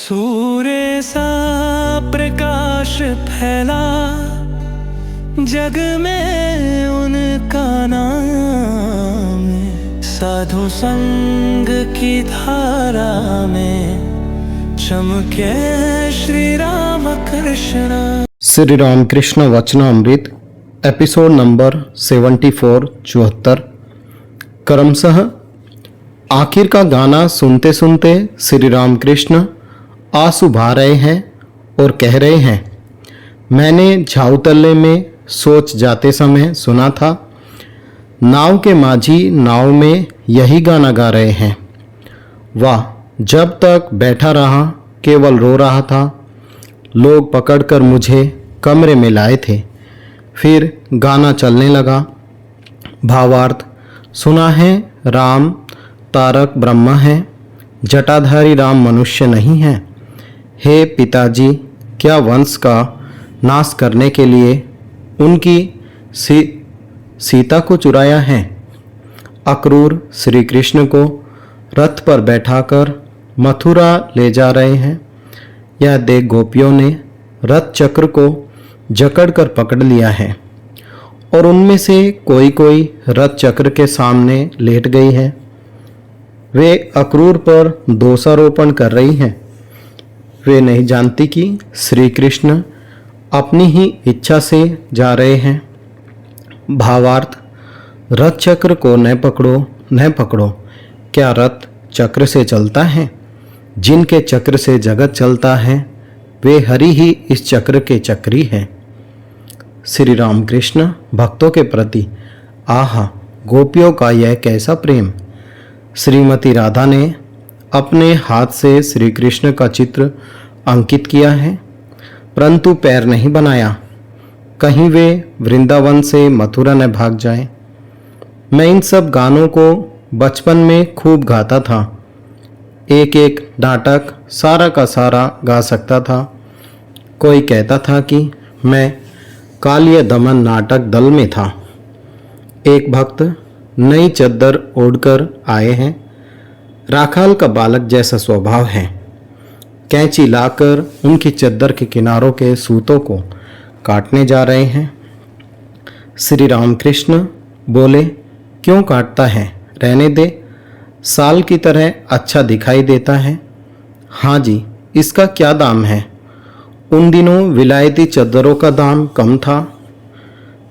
सूर्य सा प्रकाश फैला जग में उनका नाम, साधु संग की धारा में चमके श्री राम कृष्ण। श्री राम कृष्ण वचनामृत एपिसोड नंबर 74 74। क्रमशः आखिर का गाना सुनते सुनते श्री राम कृष्ण आंसू बहा रहे हैं और कह रहे हैं, मैंने झाऊतल्ले में सोच जाते समय सुना था, नाव के माझी नाव में यही गाना गा रहे हैं। वाह, जब तक बैठा रहा केवल रो रहा था। लोग पकड़कर मुझे कमरे में लाए थे, फिर गाना चलने लगा। भावार्थ सुना है, राम तारक ब्रह्मा है, जटाधारी राम मनुष्य नहीं है। हे पिताजी, क्या वंश का नाश करने के लिए उनकी सीता को चुराया है? अक्रूर श्री कृष्ण को रथ पर बैठाकर मथुरा ले जा रहे हैं। यह देख गोपियों ने रथ चक्र को जकड़कर पकड़ लिया है और उनमें से कोई कोई रथ चक्र के सामने लेट गई है। वे अक्रूर पर दोषारोपण कर रही हैं। वे नहीं जानती कि श्री कृष्ण अपनी ही इच्छा से जा रहे हैं। भावार्थ रथ चक्र को न पकड़ो न पकड़ो, क्या रथ चक्र से चलता है? जिनके चक्र से जगत चलता है वे हरि ही इस चक्र के चक्री हैं। श्री राम कृष्ण भक्तों के प्रति आहा, गोपियों का यह कैसा प्रेम। श्रीमती राधा ने अपने हाथ से श्री कृष्ण का चित्र अंकित किया है, परंतु पैर नहीं बनाया, कहीं वे वृंदावन से मथुरा न भाग जाए। मैं इन सब गानों को बचपन में खूब गाता था। एक एक नाटक सारा का सारा गा सकता था। कोई कहता था कि मैं कालिया दमन नाटक दल में था। एक भक्त नई चद्दर ओढ़कर आए हैं। राखाल का बालक जैसा स्वभाव है। कैंची लाकर उनकी चद्दर के किनारों के सूतों को काटने जा रहे हैं। श्री राम कृष्ण बोले, क्यों काटता है, रहने दे, साल की तरह अच्छा दिखाई देता है। हाँ जी, इसका क्या दाम है? उन दिनों विलायती चद्दरों का दाम कम था।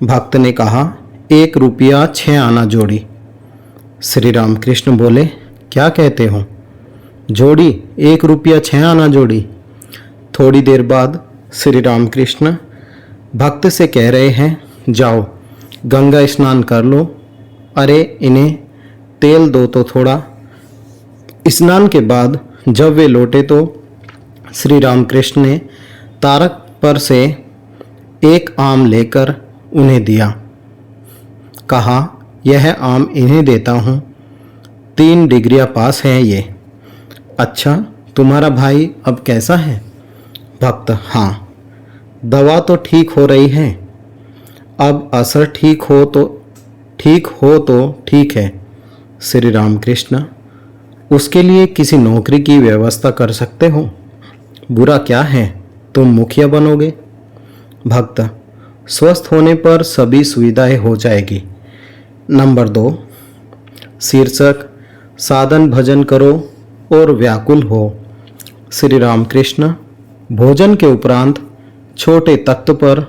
भक्त ने कहा, 1 रुपया 6 आना जोड़ी। श्री राम कृष्ण बोले, क्या कहते हो? जोड़ी 1 रुपया 6 आना जोड़ी। थोड़ी देर बाद श्री राम कृष्ण भक्त से कह रहे हैं, जाओ गंगा स्नान कर लो। अरे इन्हें तेल दो तो थोड़ा। स्नान के बाद जब वे लौटे तो श्री राम कृष्ण ने तारक पर से एक आम लेकर उन्हें दिया। कहा, यह आम इन्हें देता हूँ, 3 डिग्रियाँ पास हैं ये। अच्छा, तुम्हारा भाई अब कैसा है? भक्त, हाँ, दवा तो ठीक हो रही है, अब असर ठीक हो तो ठीक है। श्री राम कृष्ण, उसके लिए किसी नौकरी की व्यवस्था कर सकते हो? बुरा क्या है, तुम मुखिया बनोगे। भक्त, स्वस्थ होने पर सभी सुविधाएं हो जाएगी। नंबर 2, शीर्षक साधन भजन करो और व्याकुल हो। श्री राम कृष्ण भोजन के उपरांत छोटे तख्त पर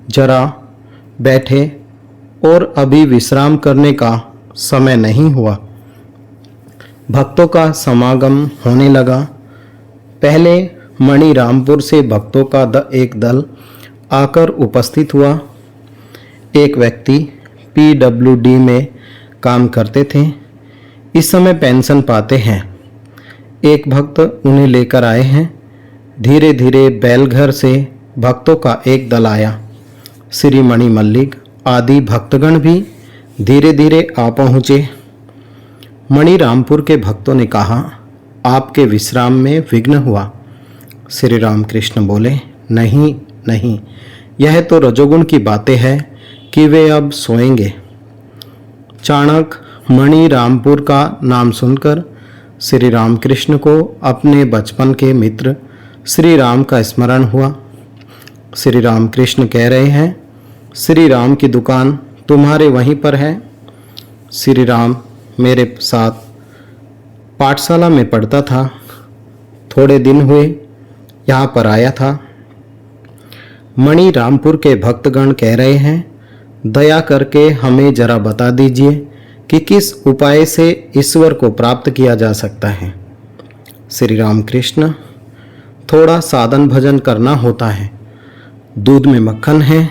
जरा बैठे और अभी विश्राम करने का समय नहीं हुआ। भक्तों का समागम होने लगा। पहले मणिरामपुर से भक्तों का एक दल आकर उपस्थित हुआ। एक व्यक्ति PWD में काम करते थे, इस समय पेंशन पाते हैं। एक भक्त उन्हें लेकर आए हैं। धीरे धीरे बैलघर से भक्तों का एक दल आया। श्री मणि मल्लिक आदि भक्तगण भी धीरे धीरे आ पहुँचे। मणिरामपुर के भक्तों ने कहा, आपके विश्राम में विघ्न हुआ। श्री राम कृष्ण बोले, नहीं नहीं, यह तो रजोगुण की बातें हैं कि वे अब सोएंगे। चाणक मणिरामपुर का नाम सुनकर श्री रामकृष्ण को अपने बचपन के मित्र श्री राम का स्मरण हुआ। श्री रामकृष्ण कह रहे हैं, श्री राम की दुकान तुम्हारे वहीं पर है। श्री राम मेरे साथ पाठशाला में पढ़ता था, थोड़े दिन हुए यहाँ पर आया था। मणि रामपुर के भक्तगण कह रहे हैं, दया करके हमें जरा बता दीजिए कि किस उपाय से ईश्वर को प्राप्त किया जा सकता है। श्री रामकृष्ण, थोड़ा साधन भजन करना होता है। दूध में मक्खन है,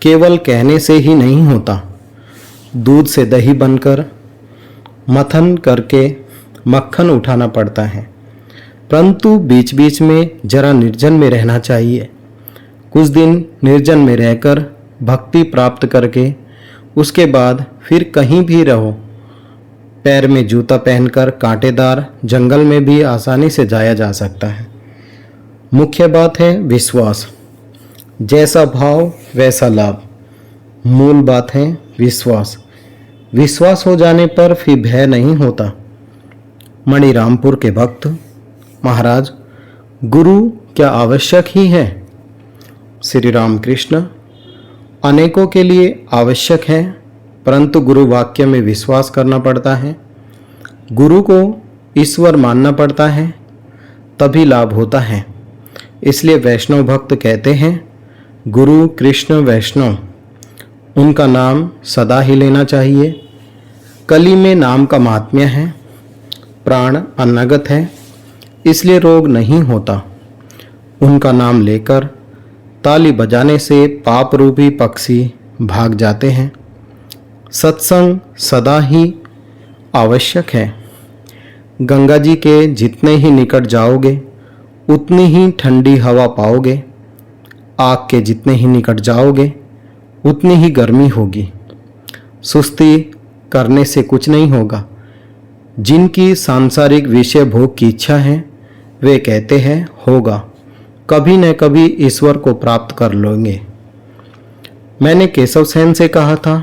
केवल कहने से ही नहीं होता। दूध से दही बनकर मथन करके मक्खन उठाना पड़ता है, परंतु बीच बीच में जरा निर्जन में रहना चाहिए। कुछ दिन निर्जन में रहकर भक्ति प्राप्त करके उसके बाद फिर कहीं भी रहो। पैर में जूता पहनकर कांटेदार जंगल में भी आसानी से जाया जा सकता है। मुख्य बात है विश्वास। जैसा भाव वैसा लाभ। मूल बात है विश्वास। विश्वास हो जाने पर फिर भय नहीं होता। मणि रामपुर के भक्त, महाराज गुरु क्या आवश्यक ही है? श्री रामकृष्ण, अनेकों के लिए आवश्यक है, परंतु गुरु वाक्य में विश्वास करना पड़ता है। गुरु को ईश्वर मानना पड़ता है, तभी लाभ होता है। इसलिए वैष्णव भक्त कहते हैं, गुरु कृष्ण वैष्णव, उनका नाम सदा ही लेना चाहिए। कली में नाम का महात्म्य है। प्राण अनगत है, इसलिए रोग नहीं होता। उनका नाम लेकर ताली बजाने से पाप रूपी पक्षी भाग जाते हैं। सत्संग सदा ही आवश्यक है। गंगा जी के जितने ही निकट जाओगे उतनी ही ठंडी हवा पाओगे। आग के जितने ही निकट जाओगे उतनी ही गर्मी होगी। सुस्ती करने से कुछ नहीं होगा। जिनकी सांसारिक विषय भोग की इच्छा है वे कहते हैं होगा, कभी न कभी ईश्वर को प्राप्त कर लेंगे। मैंने केशव सेन से कहा था,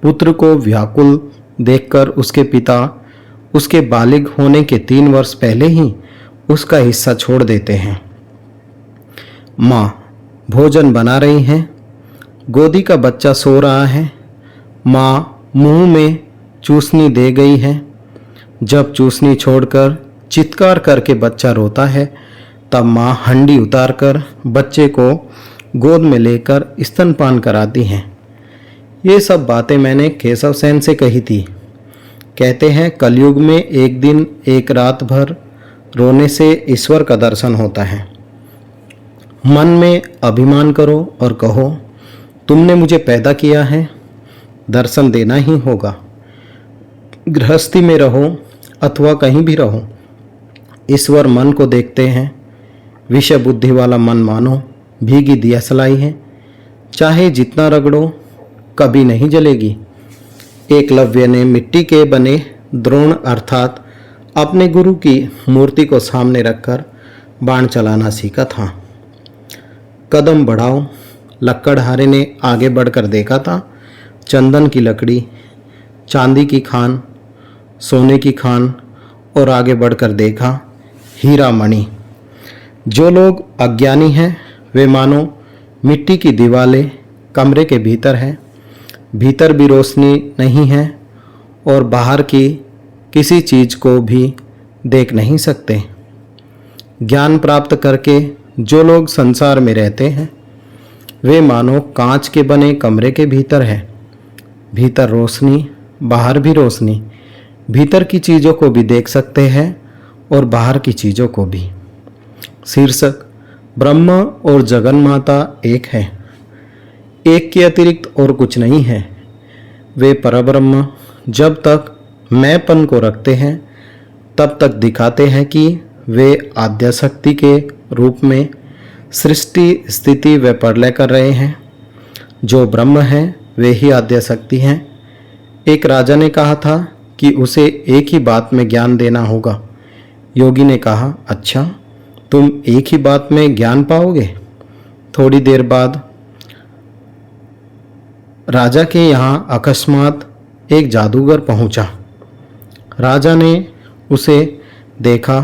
पुत्र को व्याकुल देखकर उसके पिता उसके बालिग होने के 3 वर्ष पहले ही उसका हिस्सा छोड़ देते हैं। माँ भोजन बना रही हैं, गोदी का बच्चा सो रहा है, माँ मुंह में चूसनी दे गई है। जब चूसनी छोड़कर चित्कार करके बच्चा रोता है, तब माँ हंडी उतारकर बच्चे को गोद में लेकर स्तनपान कराती हैं। ये सब बातें मैंने केशव सेन से कही थी। कहते हैं कलयुग में एक दिन एक रात भर रोने से ईश्वर का दर्शन होता है। मन में अभिमान करो और कहो, तुमने मुझे पैदा किया है, दर्शन देना ही होगा। गृहस्थी में रहो अथवा कहीं भी रहो, ईश्वर मन को देखते हैं। विषय बुद्धि वाला मन मानो भीगी दियासलाई है, चाहे जितना रगड़ो कभी नहीं जलेगी। एकलव्य ने मिट्टी के बने द्रोण अर्थात अपने गुरु की मूर्ति को सामने रखकर बाण चलाना सीखा था। कदम बढ़ाओ, लक्कड़हारे ने आगे बढ़कर देखा था। चंदन की लकड़ी, चांदी की खान, सोने की खान और आगे बढ़कर देखा हीरा मणि। जो लोग अज्ञानी हैं वे मानो मिट्टी की दीवारें कमरे के भीतर है। भीतर भी रोशनी नहीं है और बाहर की किसी चीज़ को भी देख नहीं सकते। ज्ञान प्राप्त करके जो लोग संसार में रहते हैं वे मानो कांच के बने कमरे के भीतर है। भीतर रोशनी, बाहर भी रोशनी। भीतर की चीज़ों को भी देख सकते हैं और बाहर की चीज़ों को भी। शीर्षक ब्रह्म और जगन माता एक है, एक के अतिरिक्त और कुछ नहीं है। वे परब्रह्म जब तक मैंपन को रखते हैं तब तक दिखाते हैं कि वे आद्याशक्ति के रूप में सृष्टि स्थिति व प्रलय कर रहे हैं। जो ब्रह्म है वे ही आद्याशक्ति हैं। एक राजा ने कहा था कि उसे एक ही बात में ज्ञान देना होगा। योगी ने कहा, अच्छा तुम एक ही बात में ज्ञान पाओगे? थोड़ी देर बाद राजा के यहाँ अकस्मात एक जादूगर पहुंचा। राजा ने उसे देखा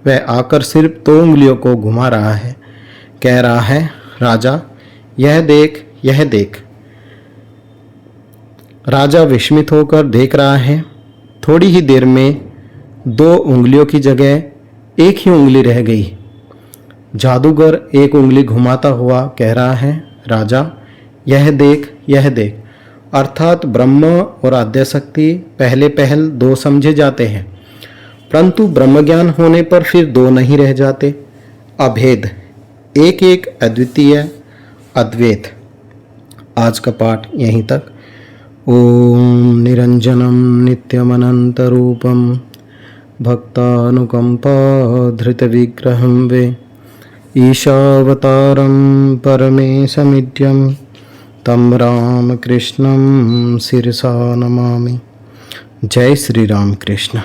वह आकर सिर्फ 2 उंगलियों को घुमा रहा है, कह रहा है, राजा यह देख, यह देख। राजा विस्मित होकर देख रहा है। थोड़ी ही देर में 2 उंगलियों की जगह 1 ही उंगली रह गई। जादूगर 1 उंगली घुमाता हुआ कह रहा है, राजा यह देख, यह देख। अर्थात ब्रह्म और आद्यशक्ति पहले पहल 2 समझे जाते हैं, परंतु ब्रह्म ज्ञान होने पर फिर 2 नहीं रह जाते। अभेद, एक एक अद्वितीय, अद्वैत। आज का पाठ यहीं तक। ओम निरंजनम नित्यमनंतरूपम भक्तानुकंपा धृत विग्रहं वे ईशावतारं परमेशमिड्यं तं रामकृष्णं शिरसा नमामि। जय श्री राम कृष्ण।